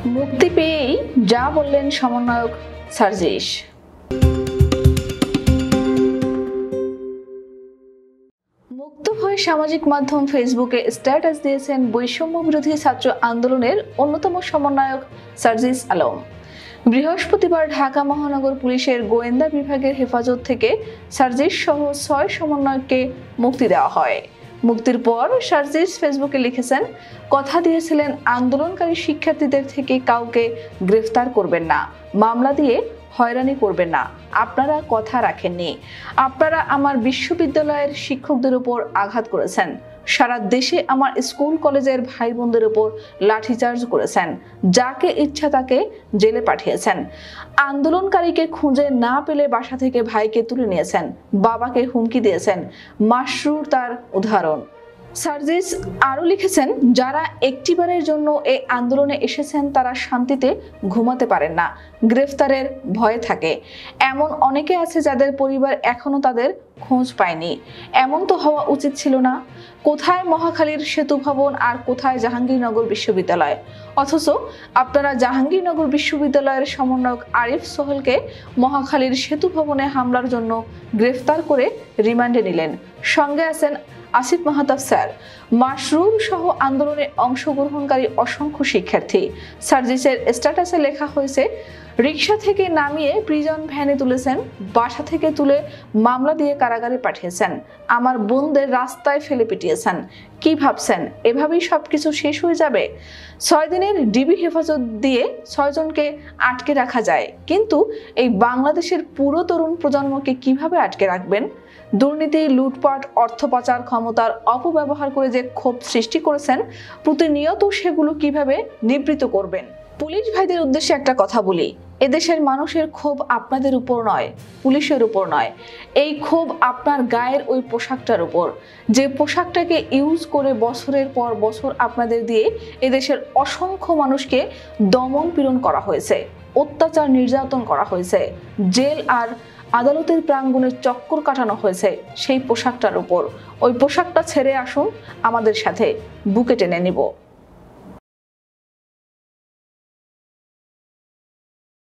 মুক্তি পেয়েই যা বললেন সমন্বয়ক সার্জিস। মুক্ত হয়ে সামাজিক মাধ্যম ফেসবুকে স্ট্যাটাস দিয়েছেন বৈষম্য বিরোধী ছাত্র আন্দোলনের অন্যতম সমন্বয়ক সার্জিস আলম। বৃহস্পতিবার ঢাকা মহানগর পুলিশের গোয়েন্দা বিভাগের হেফাজত থেকে সার্জিস সহ 6 সমন্বয়ককে মুক্তি দেওয়া হয়। মুক্তির পর সার্জিস ফেসবুকে লিখেছেন, কথা দিয়েছিলেন আন্দোলনকারী শিক্ষার্থীদের থেকে কাউকে গ্রেফতার করবেন না, মামলা দিয়ে হয়রানি করবেন না। আপনারা কথা রাখেননি। আপনারা আমার বিশ্ববিদ্যালয়ের শিক্ষকদের উপর আঘাত করেছেন। সারা দেশে আমার স্কুল কলেজের ভাই বোনদের উপর লাঠিচার্জ করেছেন। যাকে ইচ্ছা তাকে জেলে পাঠিয়েছেন। আন্দোলনকারীকে খুঁজে না পেলে বাসা থেকে ভাইকে তুলে নিয়েছেন। বাবাকে হুমকি দিয়েছেন। মাসরুর তার উদাহরণ। সার্জিস আরও লিখেছেন, যারা একটিবারের জন্য এই আন্দোলনে এসেছেন তারা শান্তিতে ঘুমাতে পারেন না, গ্রেফতারের ভয়ে থাকে। এমন অনেকে আছে যাদের পরিবার এখনো তাদের খোঁজ পায়নি। এমন তো হওয়া উচিত ছিল না। কোথায় মহাখালীর সেতু ভবন আর কোথায় জাহাঙ্গীরনগর বিশ্ববিদ্যালয়? অথচ আপনারা জাহাঙ্গীরনগর বিশ্ববিদ্যালয়ের সমন্বয়ক আরিফ সোহেলকে মহাখালীর সেতু ভবনে হামলার জন্য গ্রেফতার করে রিমান্ডে নিলেন। সঙ্গে আছেন আসিফ মাহতাব স্যার, মাশরুর সহ আন্দোলনে অংশগ্রহণকারী অসংখ্য শিক্ষার্থী। সার্জিসের স্ট্যাটাসে লেখা হয়েছে, রিকশা থেকে নামিয়ে প্রিজন ভ্যানে তুলেছেন, বাসা থেকে তুলে মামলা দিয়ে কারাগারে পাঠিয়েছেন, আমার বোনদের রাস্তায় ফেলে পিটিয়েছেন। কি ভাবছেন এভাবেই সবকিছু শেষ হয়ে যাবে? 6 দিনের ডিবি হেফাজত দিয়ে 6 জনকে আটকে রাখা যায়, কিন্তু এই বাংলাদেশের পুরো তরুণ প্রজন্মকে কিভাবে আটকে রাখবেন? দুর্নীতি, লুটপাট, অর্থ পাচার, ক্ষমতার অপব্যবহার করে যে ক্ষোভ সৃষ্টি করেছেন, প্রতিনিয়ত সেগুলো কিভাবে নিবৃত্ত করবেন? পুলিশ ভাইদের উদ্দেশ্যে একটা কথা বলি, এদেশের মানুষের ক্ষোভ আপনাদের উপর নয়, পুলিশের উপর নয়। এই ক্ষোভ আপনার গায়ের ওই পোশাকটার উপর, যে পোশাকটাকে ইউজ করে বছরের পর বছর আপনাদের দিয়ে এদেশের অসংখ্য মানুষকে দমন পীড়ন করা হয়েছে, অত্যাচার নির্যাতন করা হয়েছে, জেল আর আদালতের প্রাঙ্গণে চক্কর কাটানো হয়েছে সেই পোশাকটার উপর। ওই পোশাকটা ছেড়ে আসুন, আমাদের সাথে বুকে টেনে নিব।